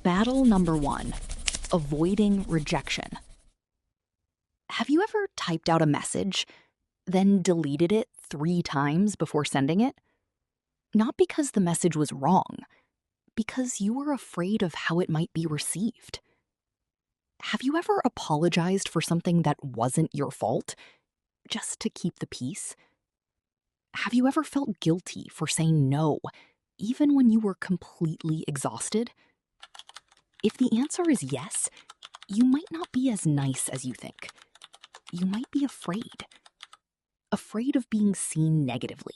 Battle number 1. Avoiding rejection. Have you ever typed out a message, then deleted it 3 times before sending it? Not because the message was wrong, because you were afraid of how it might be received. Have you ever apologized for something that wasn't your fault, just to keep the peace? Have you ever felt guilty for saying no, even when you were completely exhausted? If the answer is yes, you might not be as nice as you think. You might be afraid. Afraid of being seen negatively.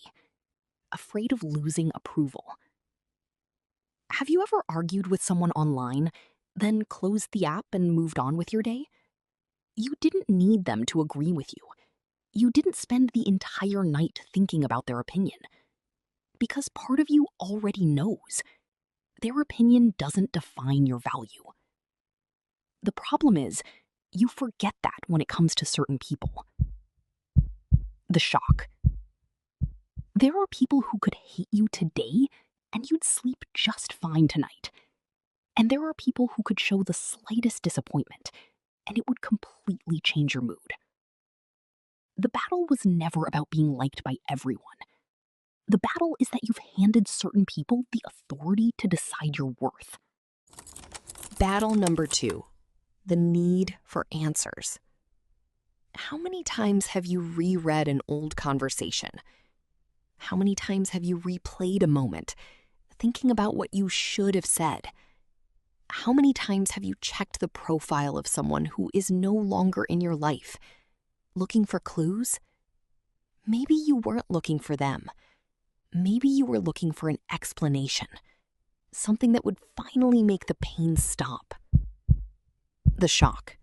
Afraid of losing approval. Have you ever argued with someone online, then closed the app and moved on with your day? You didn't need them to agree with you. You didn't spend the entire night thinking about their opinion. Because part of you already knows. Their opinion doesn't define your value. The problem is, you forget that when it comes to certain people. The shock. There are people who could hate you today, and you'd sleep just fine tonight. And there are people who could show the slightest disappointment, and it would completely change your mood. The battle was never about being liked by everyone. The battle is that you've handed certain people the authority to decide your worth. Battle number 2. The need for answers. How many times have you reread an old conversation? How many times have you replayed a moment, thinking about what you should have said? How many times have you checked the profile of someone who is no longer in your life, looking for clues? Maybe you weren't looking for them. Maybe you were looking for an explanation, something that would finally make the pain stop. The shock.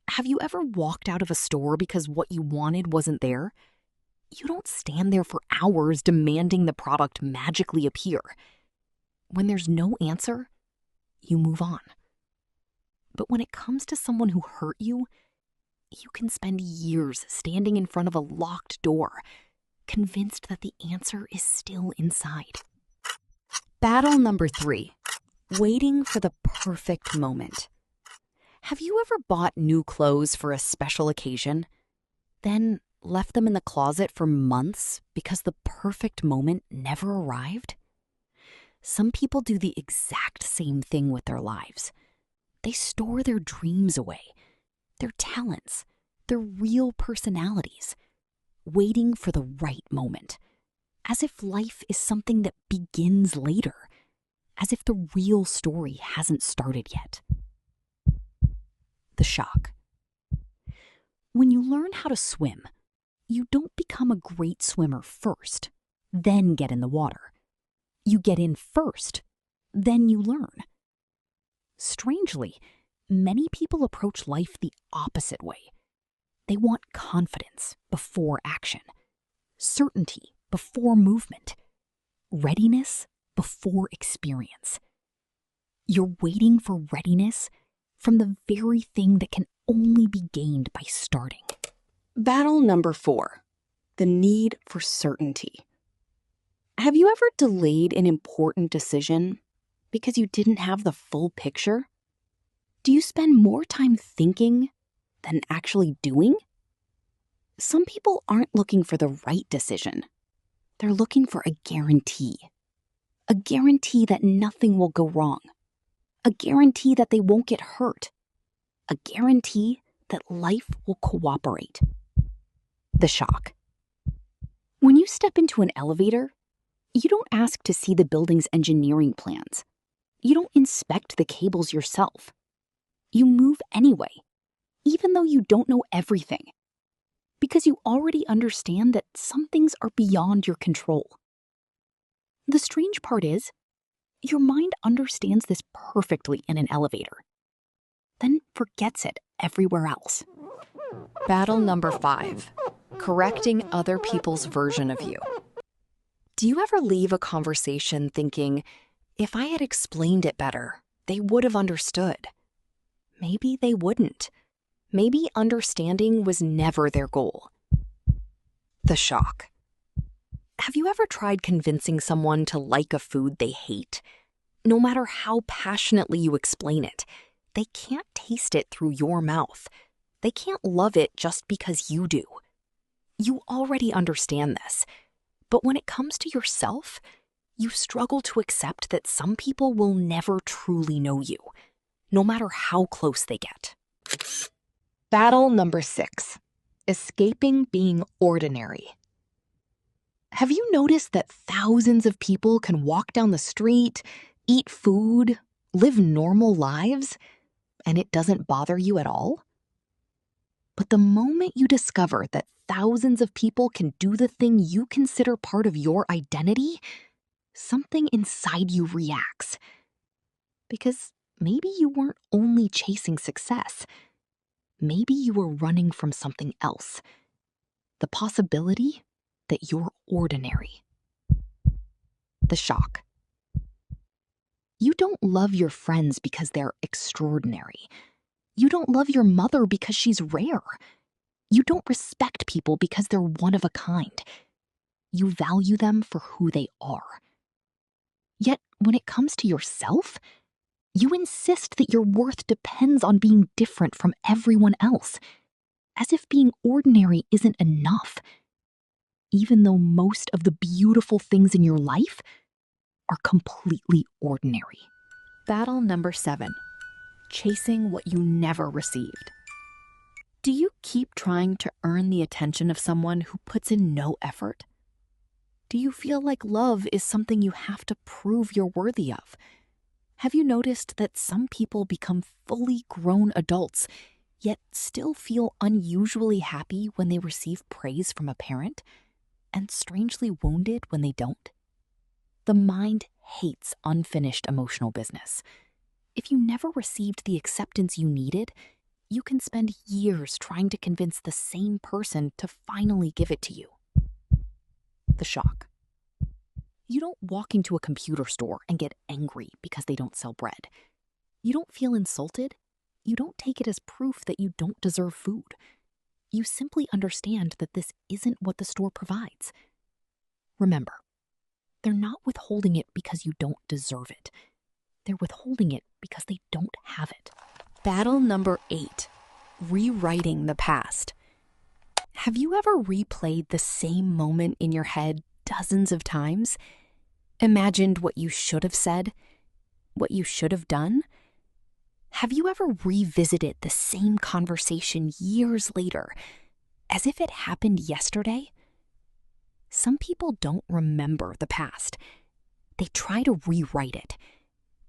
Have you ever walked out of a store because what you wanted wasn't there? You don't stand there for hours demanding the product magically appear. When there's no answer, you move on. But when it comes to someone who hurt you, you can spend years standing in front of a locked door, convinced that the answer is still inside. Battle number 3. Waiting for the perfect moment. Have you ever bought new clothes for a special occasion, then left them in the closet for months because the perfect moment never arrived? Some people do the exact same thing with their lives. They store their dreams away, their talents, their real personalities, waiting for the right moment, as if life is something that begins later, as if the real story hasn't started yet. The shock. When you learn how to swim, you don't become a great swimmer first, then get in the water. You get in first, then you learn. Strangely, many people approach life the opposite way. They want confidence before action, certainty before movement, readiness before experience. You're waiting for readiness from the very thing that can only be gained by starting. Battle number 4. The need for certainty. Have you ever delayed an important decision because you didn't have the full picture? Do you spend more time thinking than actually doing? Some people aren't looking for the right decision. They're looking for a guarantee. A guarantee that nothing will go wrong. A guarantee that they won't get hurt. A guarantee that life will cooperate. The shock. When you step into an elevator, you don't ask to see the building's engineering plans. You don't inspect the cables yourself. You move anyway, even though you don't know everything, because you already understand that some things are beyond your control. The strange part is, your mind understands this perfectly in an elevator, then forgets it everywhere else. Battle number 5. Correcting other people's version of you. Do you ever leave a conversation thinking, if I had explained it better, they would have understood? Maybe they wouldn't. Maybe understanding was never their goal. The shock. Have you ever tried convincing someone to like a food they hate, No matter how passionately you explain it, they can't taste it through your mouth. They can't love it just because you do. You already understand this. But when it comes to yourself, you struggle to accept that some people will never truly know you, no matter how close they get. Battle number 6. Escaping being ordinary. Have you noticed that thousands of people can walk down the street, eat food, live normal lives, and it doesn't bother you at all? But the moment you discover that thousands of people can do the thing you consider part of your identity, something inside you reacts. Because maybe you weren't only chasing success. Maybe you were running from something else. The possibility that you're ordinary. The shock. You don't love your friends because they're extraordinary. You don't love your mother because she's rare. You don't respect people because they're one of a kind. You value them for who they are. Yet, when it comes to yourself, you insist that your worth depends on being different from everyone else, as if being ordinary isn't enough, even though most of the beautiful things in your life are completely ordinary. Battle number 7. Chasing what you never received. Do you keep trying to earn the attention of someone who puts in no effort? Do you feel like love is something you have to prove you're worthy of? Have you noticed that some people become fully grown adults, yet still feel unusually happy when they receive praise from a parent, and strangely wounded when they don't? The mind hates unfinished emotional business. If you never received the acceptance you needed, you can spend years trying to convince the same person to finally give it to you. The shock. You don't walk into a computer store and get angry because they don't sell bread. You don't feel insulted. You don't take it as proof that you don't deserve food. You simply understand that this isn't what the store provides. Remember, they're not withholding it because you don't deserve it. They're withholding it because they don't have it. Battle number 8. Rewriting the past. Have you ever replayed the same moment in your head dozens of times? Imagined what you should have said? What you should have done? Have you ever revisited the same conversation years later, as if it happened yesterday? Some people don't remember the past. They try to rewrite it,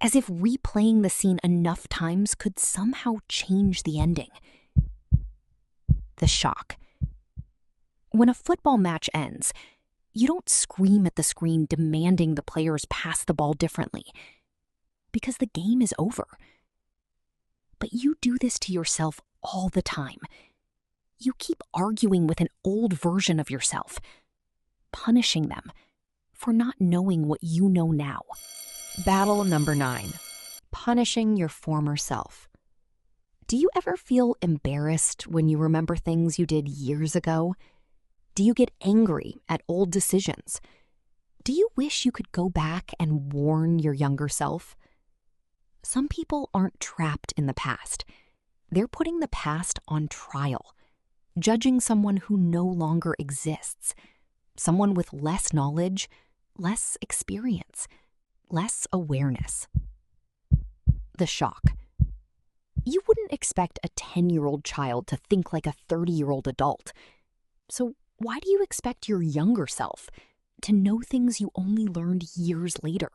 as if replaying the scene enough times could somehow change the ending. The shock. When a football match ends, you don't scream at the screen demanding the players pass the ball differently, because the game is over. But you do this to yourself all the time. You keep arguing with an old version of yourself, punishing them for not knowing what you know now. Battle number 9. Punishing your former self. Do you ever feel embarrassed when you remember things you did years ago? Do you get angry at old decisions? Do you wish you could go back and warn your younger self? Some people aren't trapped in the past. They're putting the past on trial, judging someone who no longer exists, someone with less knowledge, less experience, less awareness. The shock. You wouldn't expect a 10-year-old child to think like a 30-year-old adult. So why do you expect your younger self to know things you only learned years later?